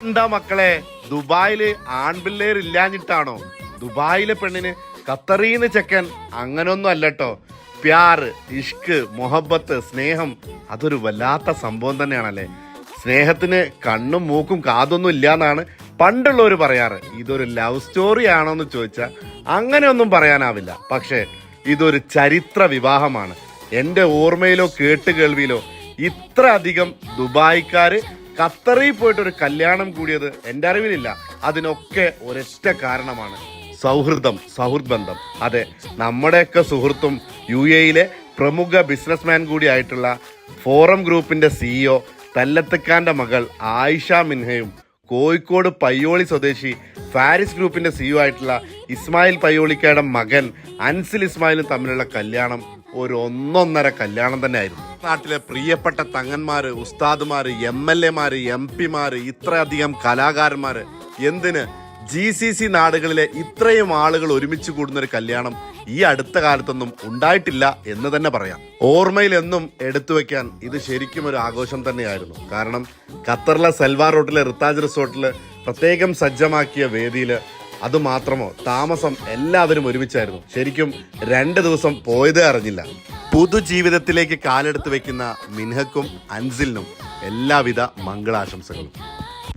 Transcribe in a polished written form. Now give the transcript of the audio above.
എന്താ മക്കളെ, ദുബായില് ആൺപിള്ളേർ ഇല്ലാഞ്ഞിട്ടാണോ? ദുബായിലെ പെണ്ണിന് ഖത്തറീന്ന് ചെക്കൻ അങ്ങനൊന്നും അല്ലട്ടോ. പ്യാറ്, ഇഷ്ക്, മൊഹബത്ത്, സ്നേഹം അതൊരു വല്ലാത്ത സംഭവം തന്നെയാണല്ലേ. സ്നേഹത്തിന് കണ്ണും മൂക്കും കാതൊന്നും ഇല്ലാന്നാണ് പണ്ടുള്ളവർ പറയാറ്. ഇതൊരു ലവ് സ്റ്റോറി ആണോ എന്ന് ചോദിച്ചാൽ അങ്ങനെയൊന്നും പറയാനാവില്ല. പക്ഷേ ഇതൊരു ചരിത്ര വിവാഹമാണ്. എൻ്റെ ഓർമ്മയിലോ കേട്ടുകേൾവിയിലോ ഇത്ര അധികം ദുബായിക്കാര് ഖത്തറിൽ പോയിട്ടൊരു കല്യാണം കൂടിയത് എൻ്റെ അറിവിലില്ല. അതിനൊക്കെ ഒരൊറ്റ കാരണമാണ് സൗഹൃദം, സൗഹൃദ് ബന്ധം. അതെ, നമ്മുടെയൊക്കെ സുഹൃത്തും UAE പ്രമുഖ ബിസിനസ്മാൻ കൂടി ആയിട്ടുള്ള ഫോറം ഗ്രൂപ്പിന്റെ CEO തല്ലത്തക്കാന്റെ മകൾ ആയിഷ മിൻഹയും കോഴിക്കോട് പയ്യോളി സ്വദേശി ഫാരിസ് ഗ്രൂപ്പിന്റെ CEO ആയിട്ടുള്ള ഇസ്മായിൽ പയ്യോളിക്കയുടെ മകൻ അൻസിൽ ഇസ്മായിലും തമ്മിലുള്ള കല്യാണം ഒരു ഒന്നൊന്നര കല്യാണം തന്നെ ആയിരുന്നു. നാട്ടിലെ പ്രിയപ്പെട്ട തങ്ങന്മാര്, ഉസ്താദുമാര്, MLA മാര്, MP മാര്, ഇത്രയധികം കലാകാരന്മാര്, എന്തിന് GCC നാടുകളിലെ ഇത്രയും ആളുകൾ ഒരുമിച്ച് കൂടുന്നൊരു കല്യാണം ഈ അടുത്ത കാലത്തൊന്നും ഉണ്ടായിട്ടില്ല എന്ന് തന്നെ പറയാം. ഓർമ്മയിൽ എന്നും എടുത്തു വെക്കാൻ ഇത് ശരിക്കും ഒരു ആഘോഷം തന്നെയായിരുന്നു. കാരണം ഖത്തറിലെ സൽവാർ റോട്ടിലെ റിത്താജ് റിസോർട്ടില് പ്രത്യേകം സജ്ജമാക്കിയ വേദിയില് അതുമാത്രമോ താമസം എല്ലാവരും ഒരുമിച്ചായിരുന്നു. ശരിക്കും 2 ദിവസം പോയതേ അറിഞ്ഞില്ല. പുതുജീവിതത്തിലേക്ക് കാലെടുത്ത് വെക്കുന്ന മിൻഹക്കും അൻസിലിനും എല്ലാവിധ മംഗളാശംസകളും.